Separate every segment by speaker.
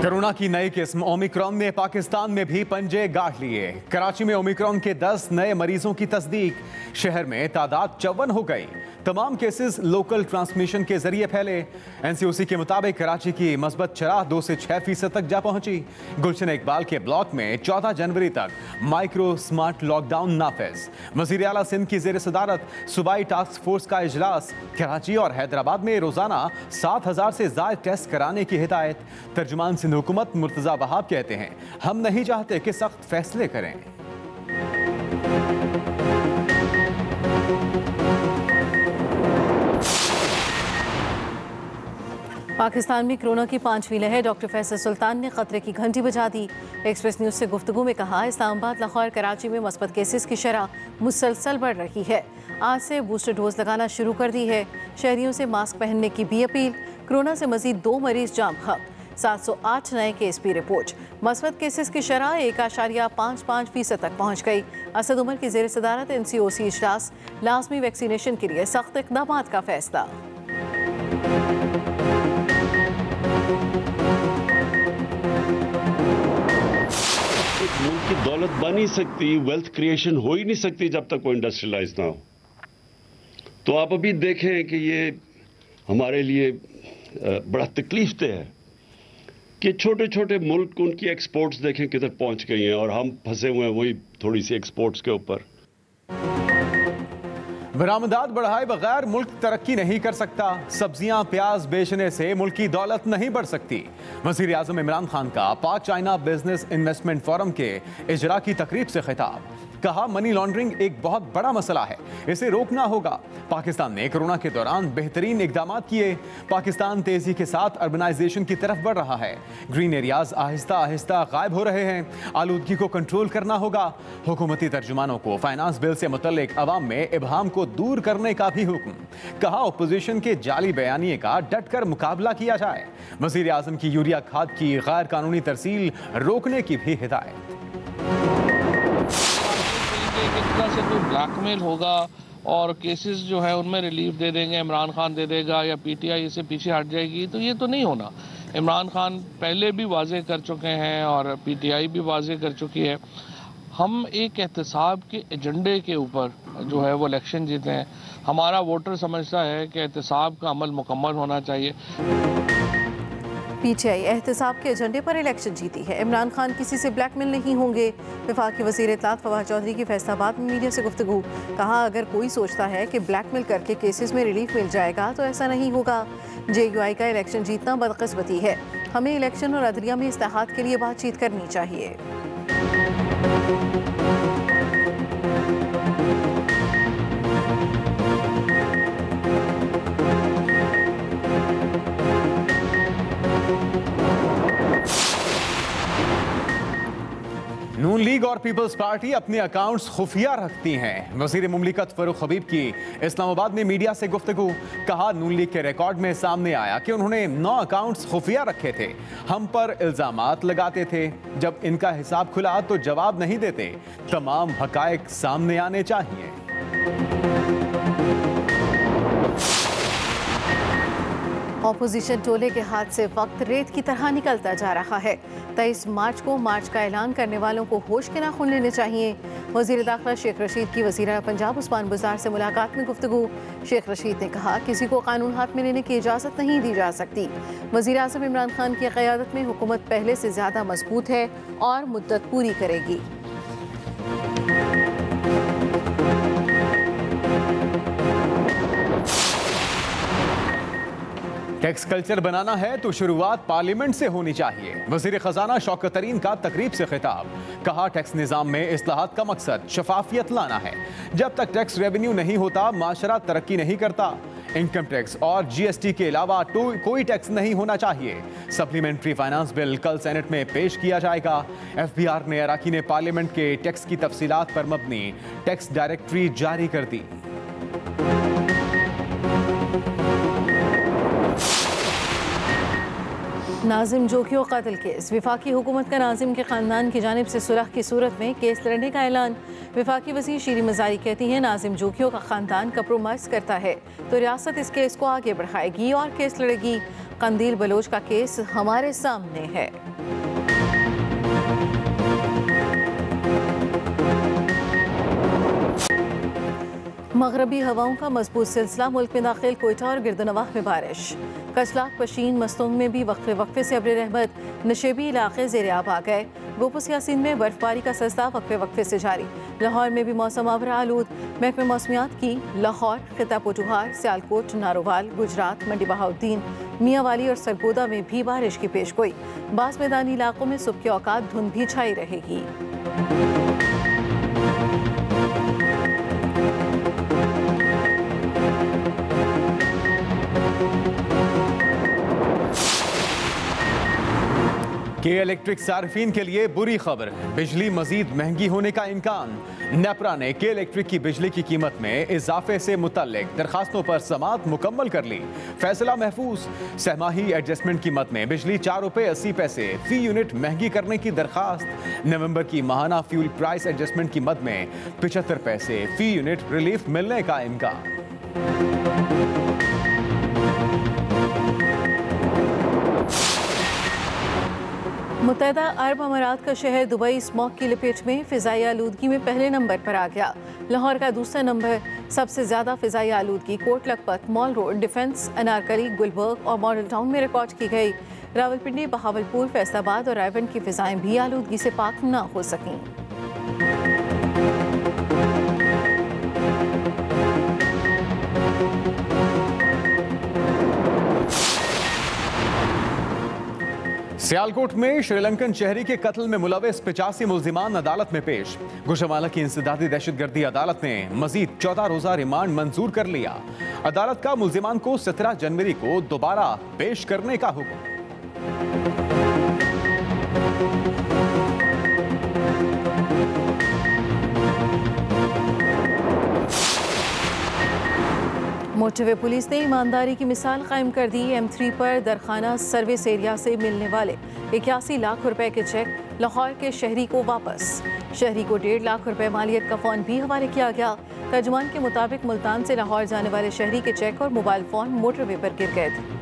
Speaker 1: Corona की नई किस्म ओमिक्रॉन ने पाकिस्तान में भी पंजे गाड़ लिए। कराची में ओमिक्रॉन के 10 नए मरीजों की तस्दीक। शहर में तादाद 54 हो गई। तमाम केसेस लोकल ट्रांसमिशन के जरिए फैले। एनसीओसी के मुताबिक कराची की मस्बत शरह 2 से 6% तक जा पहुंची। गुलशन इकबाल के ब्लॉक में 14 जनवरी तक माइक्रो स्मार्ट लॉकडाउन नाफिज। वज़ीर आला सिंध की ज़ेर सदारत सूबाई टास्क फोर्स का इजलास। कराची और हैदराबाद में रोजाना 7,000 से ज़ायद टेस्ट कराने की हिदायत। तर्जुमान सिंध हुकूमत मुर्तज़ा वहाब कहते हैं, हम नहीं चाहते कि सख्त फैसले करें।
Speaker 2: पाकिस्तान में कोरोना की 5वीं लहर। डॉक्टर फैसल सुल्तान ने खतरे की घंटी बजा दी। एक्सप्रेस न्यूज़ से गुफ्तगू में कहा, इस्लामाबाद, लाहौर, कराची में मस्बत केसेस की शरह मुसलसल बढ़ रही है। आज से बूस्टर डोज लगाना शुरू कर दी है। शहरियों से मास्क पहनने की भी अपील। कोरोना से मजीद 2 मरीज जाम खत्म। 708 नए केस भी रिपोर्ट। मस्बत केसेस की शरह 1.55% तक पहुँच गई। असद उमर की ज़ेर सदारत एनसीओसी इजलास। लाजमी वैक्सीनेशन के लिए सख्त इक़दाम का फैसला।
Speaker 3: मुल्क की दौलत बन ही सकती, वेल्थ क्रिएशन हो ही नहीं सकती जब तक वो इंडस्ट्रियलाइज ना हो। तो आप अभी देखें कि ये हमारे लिए बड़ा तकलीफदेह है कि छोटे छोटे मुल्क उनकी एक्सपोर्ट्स देखें किधर पहुंच गई हैं और हम फंसे हुए हैं वही थोड़ी सी एक्सपोर्ट्स के ऊपर।
Speaker 1: बरामदात बढ़ाए बगैर मुल्क तरक्की नहीं कर सकता। सब्जियां प्याज बेचने से मुल्क की दौलत नहीं बढ़ सकती। वज़ीर आज़म इमरान खान का पाक चाइना बिजनेस इन्वेस्टमेंट फोरम के इजरा की तकरीब से खिताब। कहा, मनी लॉन्ड्रिंग एक बहुत बड़ा मसला है, इसे रोकना होगा। पाकिस्तान ने कोरोना के दौरान बेहतरीन इकदाम किए। पाकिस्तान तेजी के साथ अर्बनाइजेशन की तरफ बढ़ रहा है। ग्रीन एरियाज आहिस्ता आहिस्ता गायब हो रहे हैं। आलूदगी को कंट्रोल करना होगा। हुकूमती तर्जुमानों को फाइनेंस बिल से मुतल्लिक अवाम में इबहाम को दूर करने का भी हुक्म। कहा, अपोजिशन के जाली बयानिए का डट कर मुकाबला किया जाए। वज़ीर आज़म की यूरिया खाद की गैर कानूनी तरसील रोकने की भी हिदायत।
Speaker 4: से कोई ब्लैकमेल होगा और केसेस जो है उनमें रिलीफ दे देंगे, इमरान खान दे देगा या पीटीआई इससे पीछे हट जाएगी, तो ये तो नहीं होना। इमरान खान पहले भी वाजे कर चुके हैं और पीटीआई भी वाजे कर चुकी है। हम एक एहतसाब के एजेंडे के ऊपर जो है वो इलेक्शन जीते हैं। हमारा वोटर समझता है कि एहतसाब का अमल मुकम्मल होना चाहिए।
Speaker 2: पीटीआई एहतसाब के एजेंडे पर इलेक्शन जीती है। इमरान खान किसी से ब्लैकमेल नहीं होंगे। वफाकी वज़ीर इत्तलात फवाद चौधरी की फैसलाबाद में मीडिया से गुफ्तगू। कहा, अगर कोई सोचता है कि ब्लैकमेल करके केसेस में रिलीफ मिल जाएगा तो ऐसा नहीं होगा। JUI का इलेक्शन जीतना बदकिस्मती है। हमें इलेक्शन और अदलिया में इस्तेहाद के लिए बातचीत करनी चाहिए।
Speaker 1: नून लीग और पीपल्स पार्टी अपने अकाउंट्स खुफिया रखती हैं। वज़ीर मुमलिकत फरूख हबीब की इस्लामाबाद में मीडिया से गुफ्तगू। कहा, नून लीग के रिकॉर्ड में सामने आया कि उन्होंने 9 अकाउंट्स खुफिया रखे थे। हम पर इल्जामात लगाते थे, जब इनका हिसाब खुला तो जवाब नहीं देते। तमाम हकायक सामने आने चाहिए।
Speaker 2: ऑपोजिशन टोले के हाथ से वक्त रेत की तरह निकलता जा रहा है। 23 मार्च को मार्च का ऐलान करने वालों को होश के नाखून लेने चाहिए। वज़ीर दाखिला शेख रशीद की वज़ीर पंजाब उस्मान बुज़दार से मुलाकात में गुफ्तगू। शेख रशीद ने कहा, किसी को कानून हाथ में लेने की इजाज़त नहीं दी जा सकती। वज़ीर आज़म इमरान खान की क़यादत में हुकूमत पहले से ज़्यादा मजबूत है और मुद्दत पूरी करेगी।
Speaker 1: टैक्स कल्चर बनाना है तो शुरुआत पार्लियामेंट से होनी चाहिए। वज़ीर ख़जाना शौकत तरीन का तकरीब से खिताब। कहा, टैक्स निज़ाम में इस्लाहात का मकसद शफाफियत लाना है। जब तक टैक्स रेवेन्यू नहीं होता, माशरा तरक्की नहीं करता। इनकम टैक्स और GST के अलावा कोई टैक्स नहीं होना चाहिए। सप्लीमेंट्री फाइनेंस बिल कल सेनेट में पेश किया जाएगा। FBR ने अराकीन पार्लियामेंट के टैक्स की तफसीलात पर मबनी टैक्स डायरेक्टरी जारी कर दी।
Speaker 2: नाजिम जोगियों कत्ल केस। विफाकी हुकूमत का नाजिम के ख़ानदान की जानिब से सुलह की सूरत में केस लड़ने का ऐलान। विफाकी वज़ीर शीरी मज़ारी कहती हैं नाजिम जोगियों का ख़ानदान कम्प्रोमाइज़ करता है तो रियासत इस केस को आगे बढ़ाएगी और केस लड़ेगी। कंदील बलोच का केस हमारे सामने है। मगरबी हवाओं का मजबूत सिलसिला। मुल्क में दाखिल कोयटा और गिरदनवाह में बारिश। कचलाक, पशीन, मस्तूंग में भी वक्फे वक्फे से अब्र रहमत। नशेबी इलाके ज़ेर आब आ गए। गोपुस यासीन में बर्फबारी का सिलसिला वक्फे वक्फे से जारी। लाहौर में भी मौसम आवर आलूद। महकमे मौसमियात की लाहौर, खिता पोटुहार, सियालकोट, नारोवाल, गुजरात, मंडी बहाउद्दीन, मियाँवाली और सरगोदा में भी बारिश की पेशगोई। बास मैदानी इलाकों में सुबह के औकात धुंध भी छाई रहेगी।
Speaker 1: के इलेक्ट्रिक सार्फिन के लिए बुरी खबर, बिजली मजीद महंगी होने का इम्कान। नेपरा ने के इलेक्ट्रिक की बिजली की कीमत में इजाफे से मुतल्लिक दरखास्तों पर समाअत मुकम्मल कर ली। फैसला महफूज। सहमाही एडजस्टमेंट कीमत में बिजली 4 रुपये 80 पैसे फी यूनिट महंगी करने की दरखास्त। नवंबर की माहाना फ्यूल प्राइस एडजस्टमेंट कीमत में 75 पैसे फी यूनिट रिलीफ मिलने का इम्कान।
Speaker 2: मुत्तहदा अरब अमारात का शहर दुबई स्मॉग की लपेट में फ़िज़ाई आलूदगी में पहले नंबर पर आ गया। लाहौर का दूसरा नंबर। सबसे ज़्यादा फ़िज़ाई आलूदगी Kot Lakhpat, mall road, defence, Anarkali, Gulberg और मॉडल टाउन में रिकॉर्ड की गई। रावलपिंडी, बहावलपुर, फैसलाबाद और रायबंद की फ़िज़ाएँ भी आलूदगी से पाक न हो सकीं।
Speaker 1: सियालकोट में श्रीलंकन शहरी के कत्ल में मुलविस 85 मुल्जिमान अदालत में पेश। गुजरावाला की इंसदादी दहशतगर्दी अदालत ने मजीद 14 रोजा रिमांड मंजूर कर लिया। अदालत का मुल्जिमान को 17 जनवरी को दोबारा पेश करने का हुक्म।
Speaker 2: मोटरवे पुलिस ने ईमानदारी की मिसाल कायम कर दी। M3 पर दरखाना सर्विस एरिया से मिलने वाले 81 लाख रुपए के चेक लाहौर के शहरी को वापस। शहरी को 1.5 लाख रुपए मालियत का फ़ोन भी हवाले किया गया। तर्जुमान के मुताबिक मुल्तान से लाहौर जाने वाले शहरी के चेक और मोबाइल फ़ोन मोटरवे पर गिर गए थे।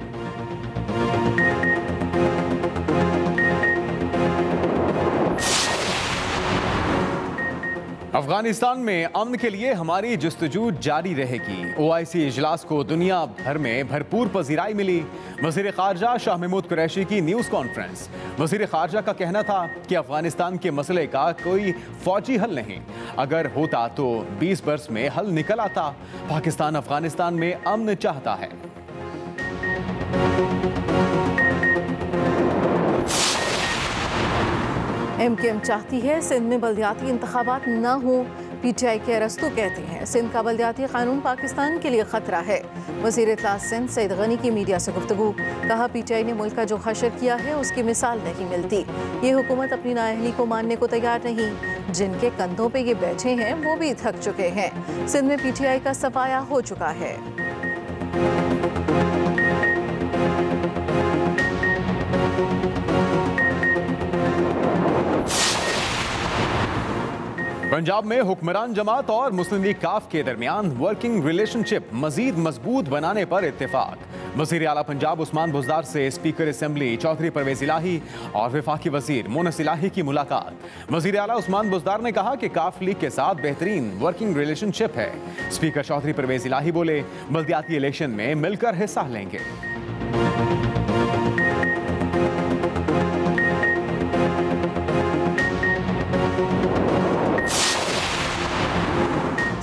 Speaker 1: अफगानिस्तान में अमन के लिए हमारी जस्तजू जारी रहेगी। OIC इजलास को दुनिया भर में भरपूर पजीराई मिली। वज़ीर ख़ारजा शाह महमूद कुरैशी की न्यूज़ कॉन्फ्रेंस। वज़ीर ख़ारजा का कहना था कि अफगानिस्तान के मसले का कोई फौजी हल नहीं, अगर होता तो 20 बरस में हल निकल आता। पाकिस्तान अफगानिस्तान में अमन चाहता है।
Speaker 2: MKM चाहती है सिंध में बल्दियाती इंतखाबात न हो। PTI के अरस्तु कहते हैं सिंध का बल्दियाती कानून पाकिस्तान के लिए खतरा है। वज़ीर इत्तलात सिंध सईद गनी की मीडिया से गुफ्तगू। कहा PTI ने मुल्क का जो हशर किया है उसकी मिसाल नहीं मिलती। ये हुकूमत अपनी नाअहली को मानने को तैयार नहीं। जिनके कंधों पे ये बैठे हैं वो भी थक चुके हैं। सिंध में PTI का सफाया हो चुका है।
Speaker 1: पंजाब में हुक्मरान जमात और मुस्लिम लीग काफ के दरमियान वर्किंग रिलेशनशिप मजीद मजबूत बनाने पर इत्तेफाक। वज़ीर आला पंजाब उस्मान बुज़दार से स्पीकर असेंबली चौधरी परवेज इलाही और वफाकी वजीर मोनस इलाही की मुलाकात। वज़ीर आला उस्मान बुज़दार ने कहा कि काफ लीग के साथ बेहतरीन वर्किंग रिलेशनशिप है। स्पीकर चौधरी परवेज इलाही बोले बल्दियाती इलेक्शन में मिलकर हिस्सा लेंगे।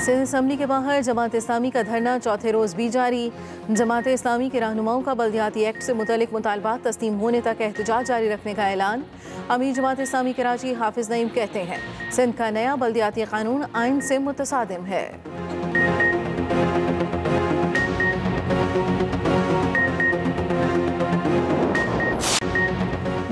Speaker 2: सिंध असम्बली के बाहर जमात इस्लामी का धरना चौथे रोज़ भी जारी। जमात इस्लामी के रहनुमाओं का बल्दियाती एक्ट से मुतल्लिक मुतालबात तस्लीम होने तक एहतजाज जारी रखने का ऐलान। अमीर जमात इस्लामी कराची हाफिज नईम कहते हैं सिंध का नया बल्दियाती कानून आइन से मुतसादिम है।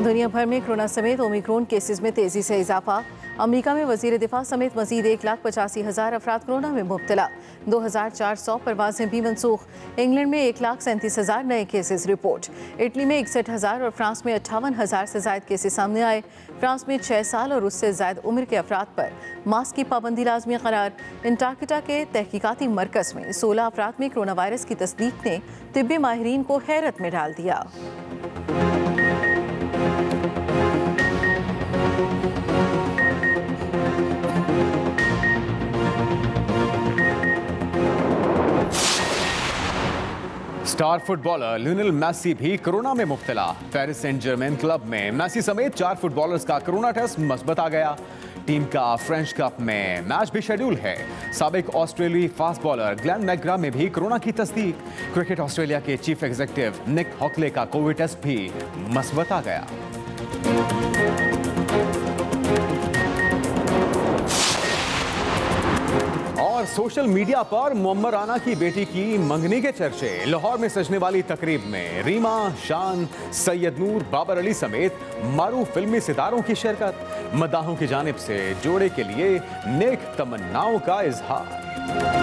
Speaker 2: दुनिया भर में कोरोना समेत ओमिक्रॉन केसेस में तेजी से इजाफा। अमेरिका में वजीर दिफा समेत मजीद 1,85,000 अफराद कोरोना में मुब्तला। 2,400 परवाजें भी मनसूख। इंग्लैंड में 1,37,000 नए केसेस रिपोर्ट। इटली में 61,000 और फ्रांस में 58,000 से ज्यादा केसेस सामने आए। फ्रांस में 6 साल और उससे ज्यादा उम्र के अफराद पर मास्क की पाबंदी लाजमी करार। अंटार्कटिका के तहकीकाती मरकज में 16 अफराद में कोरोना वायरस की तस्दीक ने तिब्बी माहिरीन को हैरत में डाल दिया।
Speaker 1: स्टार फुटबॉलर लियोनेल मेसी भी कोरोना में मुब्तला। पेरिस सेंट जर्मेन क्लब में मेसी समेत 4 फुटबॉलर्स का कोरोना टेस्ट मस्बत आ गया। टीम का फ्रेंच कप में मैच भी शेड्यूल है। साबिक ऑस्ट्रेलियाई फास्ट बॉलर ग्लेन मैकग्रा में भी कोरोना की तस्दीक। क्रिकेट ऑस्ट्रेलिया के चीफ एग्जीक्यूटिव निक हॉकले का कोविड टेस्ट भी मस्बत आ गया। और सोशल मीडिया पर मुअम्मर राना की बेटी की मंगनी के चर्चे। लाहौर में सजने वाली तकरीब में रीमा, शान, सैयद नूर, बाबर अली समेत मारूफ फिल्मी सितारों की शिरकत। मदाहों की जानिब से जोड़े के लिए नेक तमन्नाओं का इजहार।